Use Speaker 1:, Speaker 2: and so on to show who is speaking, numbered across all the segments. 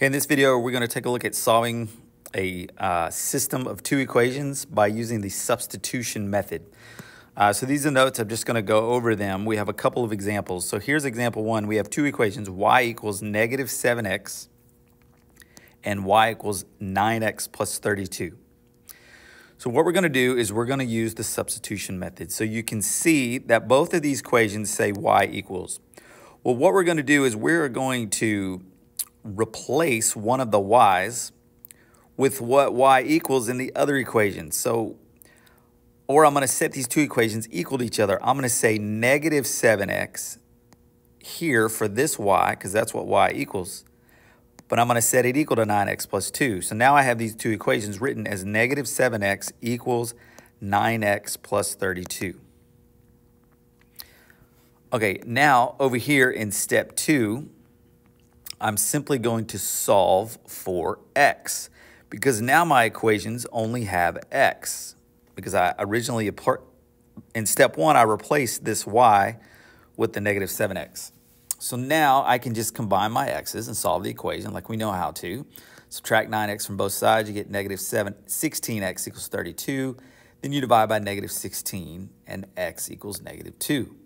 Speaker 1: Okay, in this video, we're going to take a look at solving a system of two equations by using the substitution method. So these are notes. I'm just going to go over them. We have a couple of examples. So here's example one. We have two equations, y equals negative 7x and y equals 9x plus 32. So what we're going to do is we're going to use the substitution method. So you can see that both of these equations say y equals. Well, what we're going to do is we're going to replace one of the y's with what y equals in the other equation. So, or I'm going to set these two equations equal to each other. I'm going to say negative 7x here for this y, because that's what y equals. But I'm going to set it equal to 9x plus 2. So now I have these two equations written as negative 7x equals 9x plus 32. Okay, now over here in step 2, I'm simply going to solve for x, because now my equations only have x, because I originally, in step 1, I replaced this y with the negative 7x. So now I can just combine my x's and solve the equation like we know how to. Subtract 9x from both sides, you get negative 16x equals 32. Then you divide by negative 16, and x equals negative 2.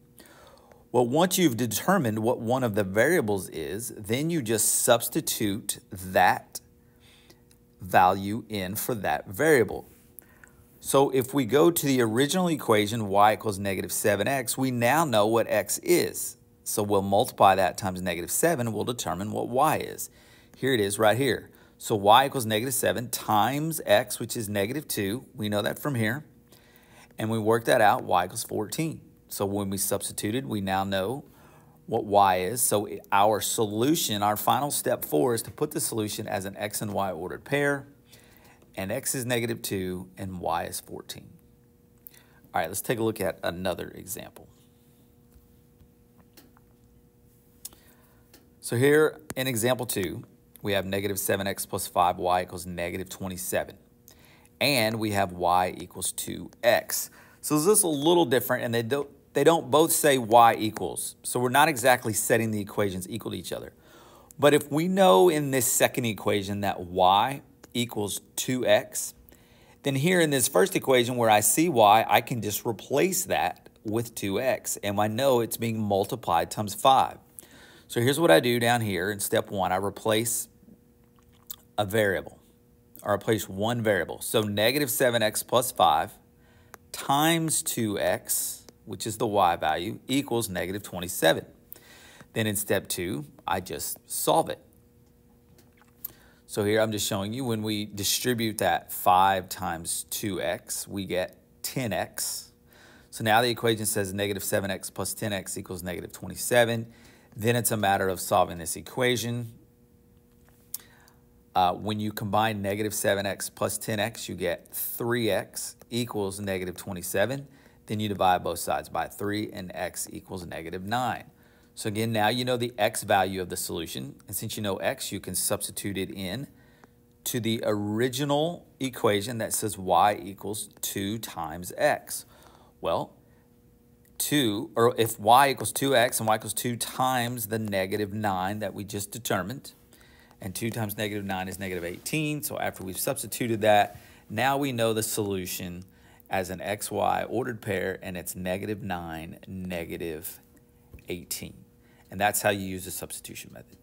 Speaker 1: Well, once you've determined what one of the variables is, then you just substitute that value in for that variable. So if we go to the original equation, y equals negative 7x, we now know what x is. So we'll multiply that times negative 7, we'll determine what y is. Here it is right here. So y equals negative 7 times x, which is negative 2. We know that from here. And we work that out, y equals 14. So when we substituted, we now know what y is. So our solution, our final step 4, is to put the solution as an x and y ordered pair. And x is negative 2 and y is 14. All right, let's take a look at another example. So here in example 2, we have negative 7x plus 5y equals negative 27. And we have y equals 2x. So this is a little different, and they don't both say y equals. So we're not exactly setting the equations equal to each other. But if we know in this second equation that y equals 2x, then here in this first equation where I see y, I can just replace that with 2x. And I know it's being multiplied times 5. So here's what I do down here in step 1. I replace a variable, or replace one variable. So negative 7x plus 5 times 2x, which is the y value, equals negative 27. Then in step 2, I just solve it. So here I'm just showing you when we distribute that 5 times 2x, we get 10x. So now the equation says negative 7x plus 10x equals negative 27. Then it's a matter of solving this equation. When you combine negative 7x plus 10x, you get 3x equals negative 27. Then you divide both sides by 3, and x equals negative 9. So again, now you know the x value of the solution. And since you know x, you can substitute it in to the original equation that says y equals 2 times x. Well, 2, or if y equals 2x and y equals 2 times the negative 9 that we just determined, and 2 times negative 9 is negative 18. So after we've substituted that, now we know the solution as an xy ordered pair, and it's negative 9, negative 18. And that's how you use the substitution method.